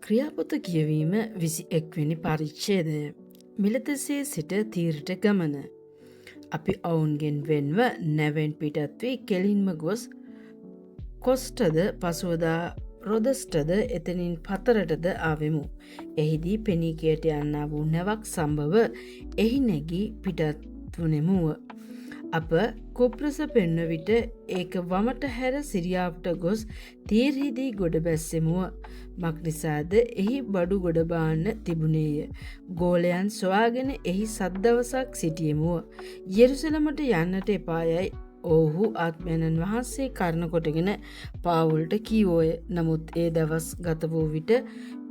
ක්‍රියාපොත කියවීම 21 වෙනි පරිච්ඡේදය. මිලතසේ සිට තීරට ගමන. අපි ඔවුන්ගෙන් වෙන්ව නැවෙන් පිටත් වී කෙලින්ම ගොස් කොස්ටද පසුවදා රොදස්ටද එතනින් පතරටද ආවෙමු. එහිදී පෙනීකයට යන්නා වූ නැවක් සම්භව එහි නැගී පිටත් වනෙමුව. අප කුප්‍රස පෙන්ව විට ඒක වමට හැර සිරියාවට ගොස් තීරහිදී ගොඩ බැස්සෙමුව. මක්නිසාද එහි බඩු ගොඩ බාන්න තිබුණේය. ගෝලයන් සොයාගෙන එහි සද්දවසක් සිටියමුව. යෙරුසලමට යන්නට එපායයි ඔවුහු ආත්මයණන් වහන්සේ කරණ කොටගෙන පාවුල්ට කීවෝය. නමුත් ඒ දවස් ගත වූ විට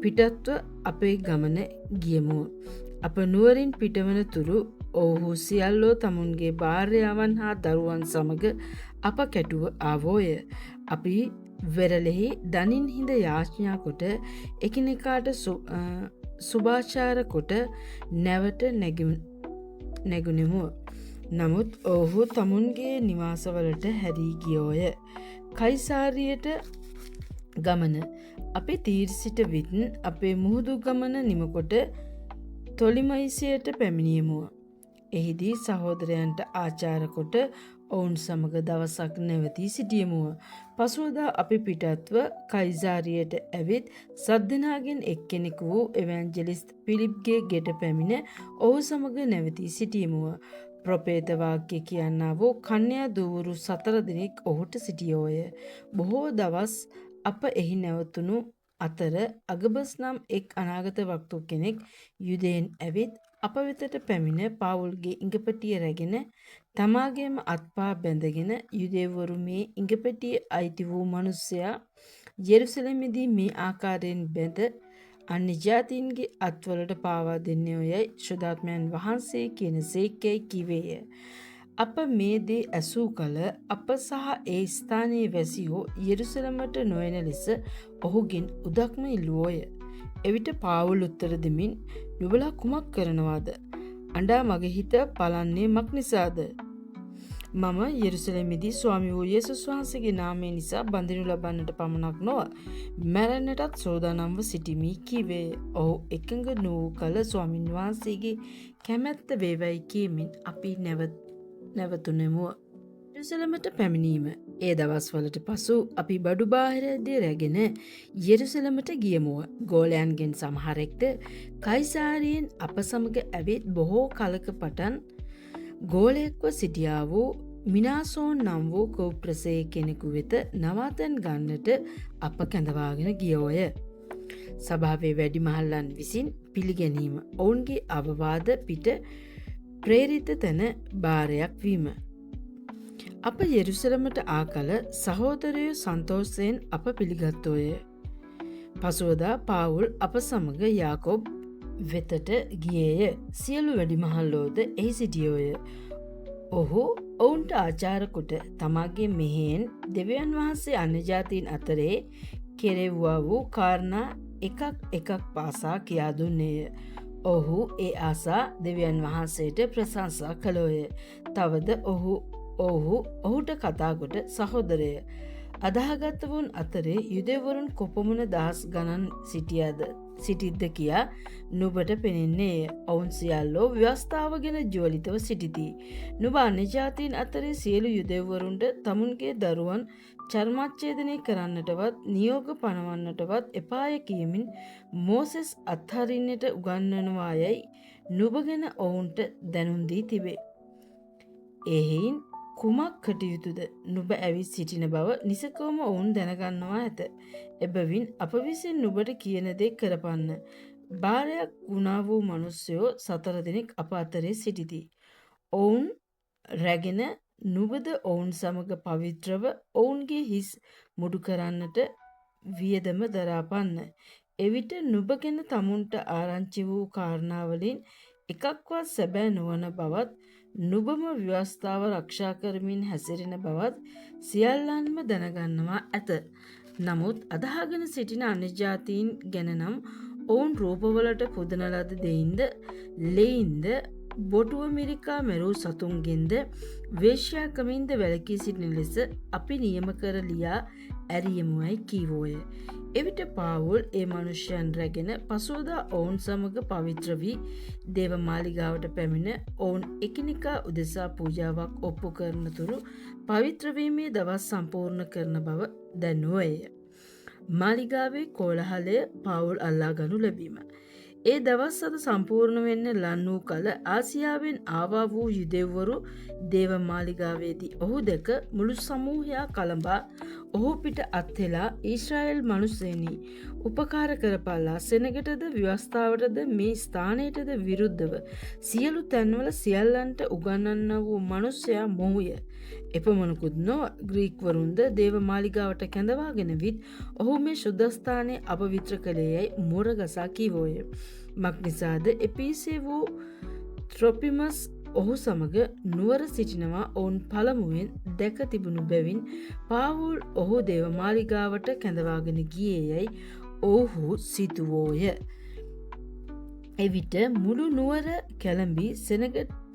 පිටත්ව අපේ ගමන ගියමුව. අප නුවරින් පිටවන තුරු ඔවුහු සියල්ලෝ තමුන්ගේ භාර්යාවන් හා දරුවන් සමග අප කැටුව ආවෝය. අපි වෙරලෙහි දනින් හිඳ යාඥා කොට එකිනෙකාට සුභාචාර කොට නැවට නැගුණෙමුව. නමුත් ඔවුහු තමුන්ගේ නිවාසවලට හැරී ගියෝය. කයිසාරියට ගමන. අපි තීර්සිට විත්න් අපේ මුහුදු ගමන නිමකොට තොලිමයිසයට පැමිණියමුව. එහිදී සහෝදරයන්ට ආචාර කොට ඔවුන් සමග දවසක් නැවතී සිටියමුව. පසුවදා අපි පිටත්ව කයිසාරියට ඇවිත් සද්දනාගෙන් එක්කෙනෙකු වූ එවැන්ජලිස්ට් පිලිප්ගේ ගෙට පැමිණ ඔහු සමග නැවතී සිටියමුව. ප්‍රොපේත වාක්‍ය කියන්නා වූ කන්‍යා දූවරු 4 දෙනෙක් ඔහුට සිටියෝය. බොහෝ දවස් අප එහි නැවතුණු අතර අගබස් නම් එක් අනාගත වක්තු කෙනෙක් යුදයෙන් ඇවිත් අප වෙතට පැමිණ පාවුල්ගේ ඉඟපටිය රැගෙන තමාගේම අත්පා බැඳගෙන යුදෙවරු මේ ඉඟපටිය අයිති වූ මනුස්සයා යෙරුසලමේදී මේ ආකාරයෙන් බැඳ අන්‍ය ජාතීන්ගේ අත්වලට පාවා දෙන්නේ යයි ශුද්ධාත්මයන් වහන්සේ කියන සේක්කැයි කිවේය. අප මේ දේ ඇසූ කල අප සහ ඒ ස්ථානයේ වැසියෝ යෙරුසලමට නොයන ලෙස ඔහුගෙන් උදක්ම ඉල්ලුවෝය. එවිට පාවුල් උත්තර දෙමින් නුඹලා කුමක් කරනවාද? අඬා මගේ හිත පලන්නේ මක් නිසාද? මම යෙරුසලමේදී ස්වාමී වූ යේසුස් වහන්සේගේ නාමය නිසා බඳිනු ලබන්නට පමණක් නොව මැරෙන්නටත් සෝදානම්ව සිටිමි කීවේ. ඔහු එකඟ නොවූ කල ස්වාමින් වහන්සේගේ කැමැත්ත වේවයි කියමින් අපි නැවතුණෙමුව. යෙරුසලමට පැමිණීම. ඒ දවස්වලට පසු අපි බඩු බාහිරදී රැගෙන යෙරුසලමට ගියමුව. ගෝලයන්ගෙන් සමහරෙක්ද කයිසාරියෙන් අප සමග ඇවිත් බොහෝ කලක පටන් ගෝලයෙක්ව සිටියා වූ මිනාසෝන් නම් වූ කෝප්‍රසේ කෙනෙකු වෙත නවාතැන් ගන්නට අප කැඳවාගෙන ගියෝය. සභාවේ වැඩිමහල්ලන් විසින් පිළිගැනීම ඔවුන්ගේ අවවාද පිට ප්‍රේරිත තැන භාරයක් වීම. අප යෙරුසලමට ආ කල සහෝදරයෝ සන්තෝෂයෙන් අප පිළිගත්තෝය. පසුවදා පාවුල් අප සමග යාකොබ් වෙතට ගියේය. සියලු වැඩිමහල්ලෝද එහි සිටියෝය. ඔහු ඔවුන්ට ආචාර කොට තමාගේ මෙහෙයෙන් දෙවියන් වහන්සේ අන්‍ය ජාතීන් අතරේ කෙරෙව්වා වූ කාරණා එකක් පාසා කියා දුන්නේය. ඔහු ඒ ආසා දෙවියන් වහන්සේට ප්‍රශංසා කළෝය. තවද ඔහුට කතාකොට සහෝදරය අදාහගත්තවුන් අතරේ යුදෙවරුන් කොපමණ දහස් ගණන් සිටිද්ද කියා නුබට පෙනෙන්නේය. ඔවුන් සියල්ලෝ ව්‍යවස්ථාව ගැන ජුවලිතව සිටිති. නුබ අන්‍ය ජාතීන් අතරේ සියලු යුදෙවරුන්ට තමුන්ගේ දරුවන් චර්මච්ඡේදනය කරන්නටවත් නියෝග පනවන්නටවත් එපාය කියමින් මෝසෙස් අත්හරින්නට උගන්වනවා යයි නුබ ගැන ඔවුන්ට දැනුම් දී තිබේ. එහෙයින් කුමක් කටයුතුද නුබ ඇවිත් සිටින බව නිසකවම ඔවුන් දැනගන්නවා ඇත. එබැවින් අප විසින් නුබට කියන දේ කරපන්න. භාරයක් වුණා වූ මනුස්සයෝ 4 දෙනෙක් අප අතරේ සිටිති. ඔවුන් රැගෙන නුබද ඔවුන් සමග පවිත්‍රව ඔවුන්ගේ හිස් මුඩු කරන්නට වියදම දරාපන්න. එවිට නුබ ගැන තමුන්ට ආරංචි වූ කාරණාවලින් එකක්වත් සැබෑ නොවන බවත් නුබම ව්‍යවස්ථාව රක්ෂා කරමින් හැසිරෙන බවත් සියල්ලන්ම දැනගන්නවා ඇත. නමුත් අදහගෙන සිටින අන්‍ය ජාතීන් ගැන නම් ඔවුන් රූපවලට පුදන ලද දෙයින්ද ලෙයින්ද බොටුව මිරිකා මැරූ සතුන්ගෙන්ද වේශ්‍යාකමින්ද වැළකී සිටින ලෙස අපි නියම කර ලියා ඇරියමුයි කීවෝය. එවිට පාවුල් ඒ මනුෂ්‍යයන් රැගෙන පසුවදා ඔවුන් සමග පවිත්‍ර වී දේව මාලිගාවට පැමිණ ඔවුන් එකිනෙකා උදෙසා පූජාවක් ඔප්පු කරනතුරු පවිත්‍රවීමේ දවස් සම්පූර්ණ කරන බව දැන්වෝය. මාලිගාවේ කෝලහලය පාවුල් අල්ලා ගනු ලැබීම. ඒ දවස් අද සම්පූර්ණ වෙන්න ලන් වූ කල ආසියාවෙන් ආවා වූ යුදෙව්වරු දේව මාලිගාවේදී ඔහු දැක මුළු සමූහයා කළඹා ඔහු පිට අත්හෙලා ඊශ්‍රායෙල් මනුස්සයනි උපකාර කරපල්ලා සෙනගටද ව්‍යවස්ථාවටද මේ ස්ථානයටද විරුද්ධව සියලු තැන්වල සියල්ලන්ට උගන්වන්න වූ මනුස්සයා මොහුය. එපමණකුත් නොව ග්‍රීක්වරුන්ද දේව මාලිගාවට කැඳවාගෙන විත් ඔහු මේ ශුද්ධස්ථානය අපවිත්‍ර කළේයයි මුරගසා කීවෝය. මක්නිසාද එපිසේ වූ ත්‍රොපිමස් ඔහු සමග නුවර සිටිනවා ඔවුන් පළමුුවෙන් දැක තිබුණු බැවින් පාවුල් ඔහු දේව මාලිගාවට කැඳවාගෙන ගියේයයි ඔහු සිතුවෝය. එවිට මුළු නුවර කැළඹී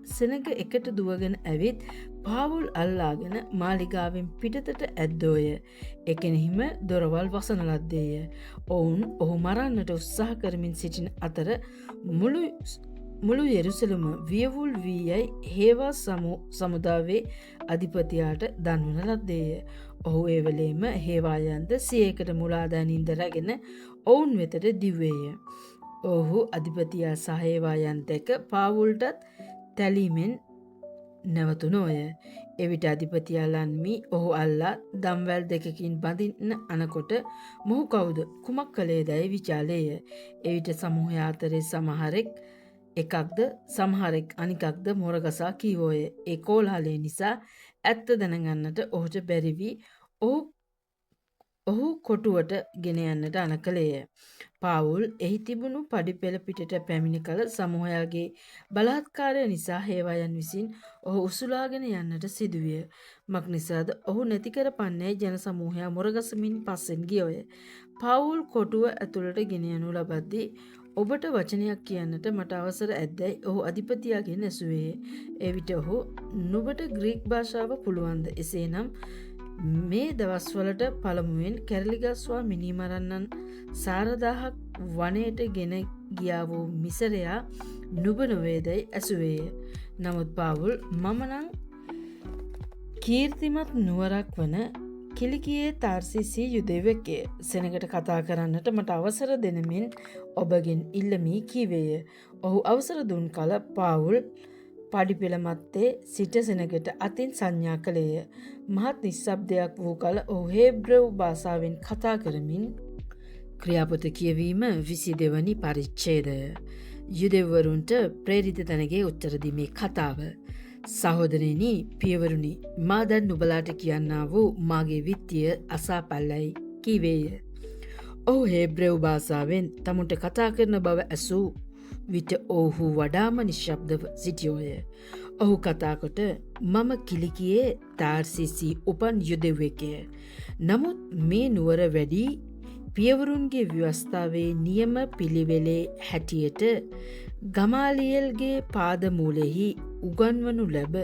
සෙනග එකට දුවගෙන ඇවිත් පාවුල් අල්ලාගෙන මාලිගාවෙන් පිටතට ඇද්දෝය. එකෙනෙහිම දොරවල් වසන ලද්දේය. ඔවුන් ඔහු මරන්නට උත්සාහ කරමින් සිටින අතර මුළු යෙරුසලම වියවුල් වී යයි හේවා සමුදාවේ අධිපතියාට දන්වන ලද්දේය. ඔහු ඒවලේම හේවායන්ද සියයකට මුලාදැනින්ද රැගෙන ඔවුන් වෙතට දිව්වේය. ඔහු අධිපතියා සහේවායන් දැක පාවුල්ටත් තැලීමෙන් නැවතුනෝය. එවිට අධිපතියාලන්මි ඔහු අල්ලා දම්වැල් දෙකකින් බඳින්න අනකොට මොහු කවුද කුමක් කළේ දැයි විචාලේය. එවිට සමූහය අතරේ සමහරෙක් අනිකක්ද මොරගසා කීවෝය. ඒ කෝල්හලේ නිසා ඇත්ත දැනගන්නට ඔහුට බැරිවී ඔහු කොටුවට ගෙන යන්නට අනකළේය. පාවුල් එහි තිබුණු පඩිපෙළ පිටට පැමිණි කල සමූහයාගේ බලහත්කාරය නිසා හේවායන් විසින් ඔහු උසුලාගෙන යන්නට සිදුවිය. මක්නිසාද ඔහු නැතිකර පන්නේ ජන සමූහයා මොරගසමින් පස්සෙන් ගියෝය. පාවුල් කොටුව ඇතුළට ගෙන යනු ලබද්දී ඔබට වචනයක් කියන්නට මට අවසර ඇද්දැයි ඔහු අධිපතියාගෙන් ඇසුවේ. එවිට ඔහු නුබට ග්‍රීක් භාෂාව පුළුවන්ද? එසේනම් මේ දවස්වලට පළමුුවෙන් කැරලිගස්වා මිනිමරන්නන් 4,000ක් වනයට ගෙන ගියා වූ මිසරයා නුබ නොවේදැයි ඇසුවේය. නමුත් පාවුල් මමනං කීර්තිමත් නුවරක් වන කිලිකියේ තාර්සිසි යුදෙවෙක්ය. සෙනගට කතා කරන්නට මට අවසර දෙනමින් ඔබගෙන් ඉල්ලමී කීවේය. ඔහු අවසර දුන් කල පාවුල් පඩිපෙළ මත්තේ සිට සෙනගට අතින් සංඥා කළේය. මහත් නිශ්ශබ්දයක් වූ කල ඔහු හේබ්‍රව් භාෂාවෙන් කතා කරමින් ක්‍රියාපොත කියවීම 22 වනි පරිච්ඡේදය. යුදෙව්වරුන්ට ප්‍රේරිත තැනගේ උත්තර දීමේ කතාව. සහෝදරයනි පියවරුනි මා දැන් නුබලාට කියන්නා වූ මාගේ විත්තිය අසාපල්ලයි කීවේය. ඔහු හේබ්‍රව් භාෂාවෙන් තමුන්ට කතා කරන බව ඇසූ විට ඔහු වඩාම නිශ්ශබ්දව සිටියෝය. ඔහු කතාකොට මම කිලිකියේ තාර්සිසි උපන් යුදෙව්වෙකය. නමුත් මේ නුවර වැඩි පියවරුන්ගේ ව්‍යවස්ථාවේ නියම පිළිවෙලේ හැටියට ගමාලියල්ගේ පාදමූලෙහි උගන්වනු ලැබ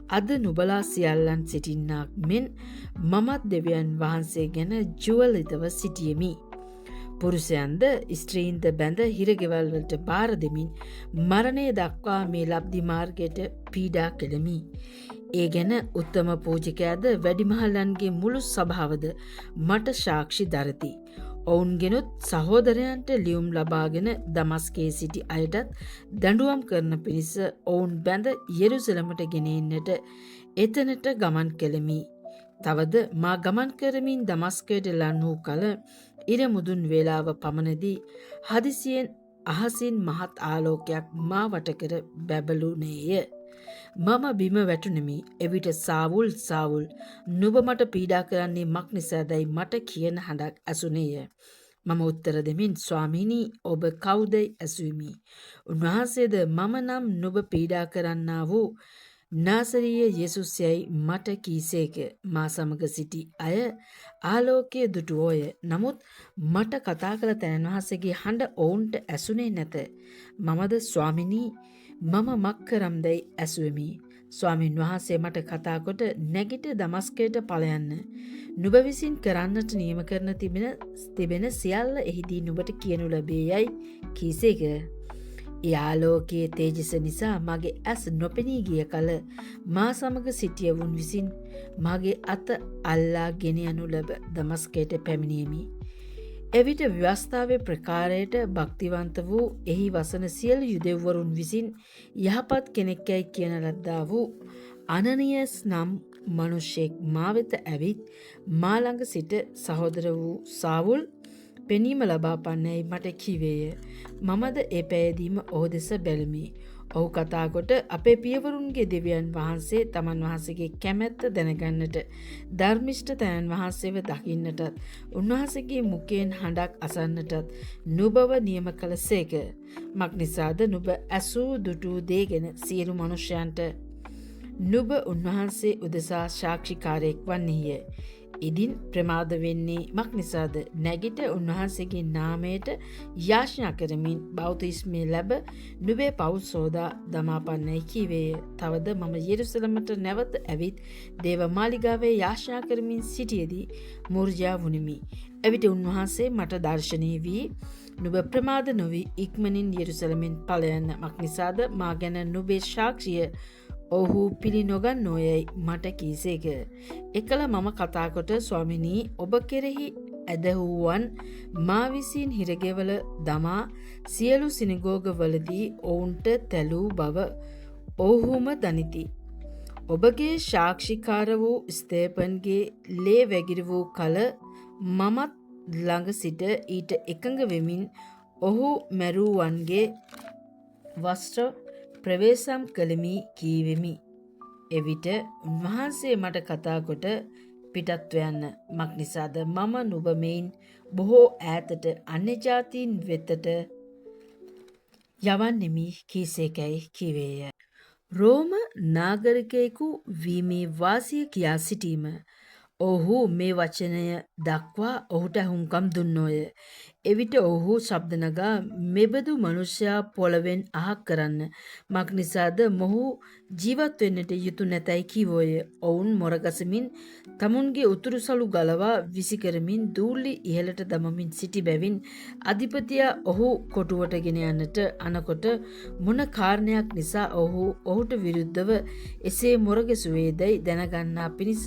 අද නුබලා සියල්ලන් සිටින්නාක් මෙන් මමත් දෙවියන් වහන්සේ ගැන ජුවලිතව සිටියමි. පුරුෂයන්ද ස්ත්‍රීන්ද බැඳ හිරගෙවල්වලට බාර දෙමින් මරණය දක්වා මේ ලබ්ධි මාර්ගයට පීඩා කෙළමි. ඒ ගැන උත්තම පූජකයාද වැඩිමහල්ලන්ගේ මුළු සභාවද මට සාක්ෂි දරති. ඔවුන්ගෙනුත් සහෝදරයන්ට ලියුම් ලබාගෙන දමස්කේ සිටි අයටත් දඬුවම් කරන පිණිස ඔවුන් බැඳ යෙරුසලමට ගෙනෙන්නට එතනට ගමන් කෙළෙමි. තවද මා ගමන් කරමින් දමස්කයට ලන් වූ කල ඉරමුදුන් වේලාව පමණදී හදිසියෙන් අහසින් මහත් ආලෝකයක් මා වටකර බැබළුනේය. මම බිම වැටුනෙමි. එවිට සාවුල් සාවුල් නුඹ මට පීඩා කරන්නේ මක් නිසාදයි මට කියන හඬක් ඇසුනේය. මම උත්තර දෙමින් ස්වාමීනි ඔබ කවුදයි ඇසුවිමි. උන්වහන්සේද මම නම් නුඹ පීඩා කරන්නා වූ නාසරීය යේසුස් යයි මට කීසේක. මා සමග සිටි අය ආලෝකයේ දුටුවෝය. නමුත් මට කතා කළ තැනන් වහන්සේගේ හඬ ඔවුන්ට ඇසුනේ නැත. මමද ස්වාමිනී මම මක්කරම්දැයි ඇසුවමි. ස්වාමින් වහන්සේ මට කතාකොට නැගිට දමස්කයට පලයන්න. නුබ විසින් කරන්නට නියම කරන තිබෙන සියල්ල එහිදී නුබට කියනු ලබේ යයි කීසේක. යාලෝකයේ තේජස නිසා මගේ ඇස් නොපෙනී ගිය කල මා සමග සිටියවුන් විසින් මගේ අත අල්ලා ගෙන යනු ලබ දමස්කයට පැමිණියමි. එවිට ව්‍යවස්ථාවේ ප්‍රකාරයට භක්තිවන්ත වූ එහි වසන සියලු යුදෙව්වරුන් විසින් යහපත් කෙනෙක් යැයි කියන ලද්දා වූ අනනියස් නම් මනුෂ්‍යෙක් මා වෙත ඇවිත් මා ළඟ සිට සහෝදර වූ සාවුල් පෙනීම ලබා පන්නැයි මට කිවේය. මමද ඒ පැයදීම ඔහු දෙස බැලුමි. ඔහු කතාකොට අපේ පියවරුන්ගේ දෙවියන් වහන්සේ තමන් වහන්සේගේ කැමැත්ත දැනගන්නට ධර්මිෂ්ඨ තැනන් වහන්සේව දකින්නටත් උන්වහන්සේගේ මුකයෙන් හඬක් අසන්නටත් නුබව නියම කළ සේක. මක්නිසාද නුබ ඇසූ දුටූ දේගෙන සියලු මනුෂ්‍යයන්ට නුබ උන්වහන්සේ උදෙසා සාක්ෂිකාරයෙක් වන්නේය. ඉදින් ප්‍රමාද වෙන්නේ මක් නිසාද නැගිට උන්වහන්සේගේ නාමයට යාඥා කරමින් බෞතිස්මය ලැබ නුබේ පව් සෝදා දමාපන්නයි කීවේය. තවද මම යෙරුසලමට නැවත ඇවිත් දේව මාලිගාවේ යාඥා කරමින් සිටියේදී මුර්ජා වුනිමි. එවිට උන්වහන්සේ මට දර්ශනය වී නුබ ප්‍රමාද නොවී ඉක්මනින් යෙරුසලමෙන් ඵලයන්න. මක් නිසාද මා ගැන නුබේ සාක්ෂිය ඔහු පිළි නොගන්නෝයැයි මට කීසේක. එකල මම කතාකොට ස්වාමිනී ඔබ කෙරෙහි ඇදහුවන් මා විසින් හිරගෙවල දමා සියලු සිනගෝගවලදී ඔවුන්ට තැලූ බව ඔවුහුම දනිති. ඔබගේ සාක්ෂිකාර වූ ස්තේපන්ගේ ලේ වැගිරි වූ කල මමත් ළඟ සිට ඊට එකඟ වෙමින් ඔහු මැරූවන්ගේ වස්ත්‍ර ප්‍රවේශම් කළමි කීවෙමි. එවිට උන්වහන්සේ මට කතාකොට පිටත්ව යන්න. මක් නිසාද මම නුබ මෙයින් බොහෝ ඈතට අන්‍ය ජාතීන් වෙතට යවන්නෙමි කීසේකැයි කිවේය. රෝම නාගරිකයෙකු වීමේ වාසිය කියා සිටීම. ඔහු මේ වචනය දක්වා ඔහුට ඇහුම්කම් දුන්නෝය. එවිට ඔහු ශබ්දනගා මෙබඳු මනුෂ්‍යයා පොළවෙන් අහක් කරන්න. මක් නිසාද මොහු ජීවත් වෙන්නට යුතු නැතැයි කිවෝය. ඔවුන් මොරගසමින් තමුන්ගේ උතුරුසලු ගලවා විසිකරමින් දූලි ඉහළට දමමින් සිටි බැවින් අධිපතියා ඔහු කොටුවට ගෙන යන්නට අනකොට මොන කාරණයක් නිසා ඔහුට විරුද්ධව එසේ මොරගැසුවේදැයි දැනගන්නා පිණිස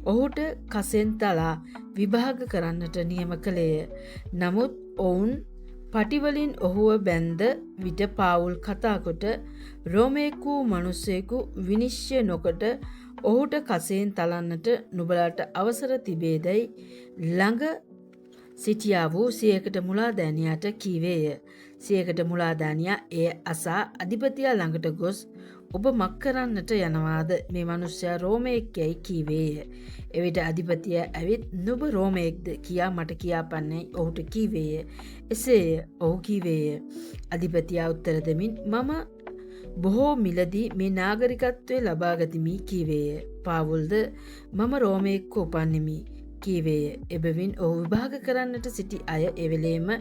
ඔහුට කසෙන් තලා විභාග කරන්නට නියම කළේය. නමුත් ඔවුන් පටිවලින් ඔහුව බැන්ද විට පාවුල් කතාකොට රෝමයෙකු මනුස්සයෙකු විනිශ්චය නොකොට ඔහුට කසයෙන් තලන්නට නුබලාට අවසර තිබේදැයි ළඟ සිටියා වූ සියකට මුලාදෑනියාට කීවේය. සියකට මුලාදෑනියා එය අසා අධිපතියා ළඟට ගොස් ඔබ මක් කරන්නට යනවාද මේ මනුෂ්‍යයා රෝමයෙක් යැයි කීවේය. එවිට අධිපතිය ඇවිත් නුබ රෝමයෙක්ද කියා මට කියාපන්නේ ඔහුට කීවේය. එසේය ඔහු කීවේය. අධිපතියා උත්තර දෙමින් මම බොහෝ මිලදී මේ නාගරිකත්වය ලබාගතිමි කීවේය. පාවුල්ද මම රෝමයෙක්ව උපන්නෙමි කීවේය. එබැවින් ඔහු විභාග කරන්නට සිටි අය එවෙලේම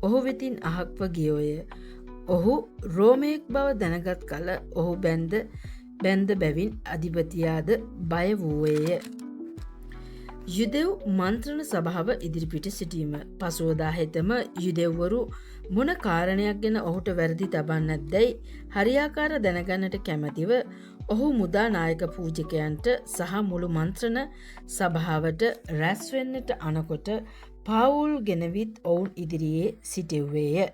ඔහු වෙතින් අහක්ව ගියෝය. ඔහු රෝමයෙක් බව දැනගත් කල ඔහු බැන්ද බැවින් අධිපතියාද බය වූවේය. යුදෙව් මන්ත්‍රණ සභාව ඉදිරිපිට සිටීම. පසුවදා හෙතම යුදෙව්වරු මොන කාරණයක් ගැන ඔහුට වැරදි තබන්නත්දැයි හරියාකාර දැනගන්නට කැමැතිව ඔහු මුදා නායක පූජකයන්ට සහ මුළු මන්ත්‍රණ සභාවට රැස්වෙන්නට අනකොට පාවුල් ගෙනවිත් ඔවුන් ඉදිරියේ සිටෙව්වේය.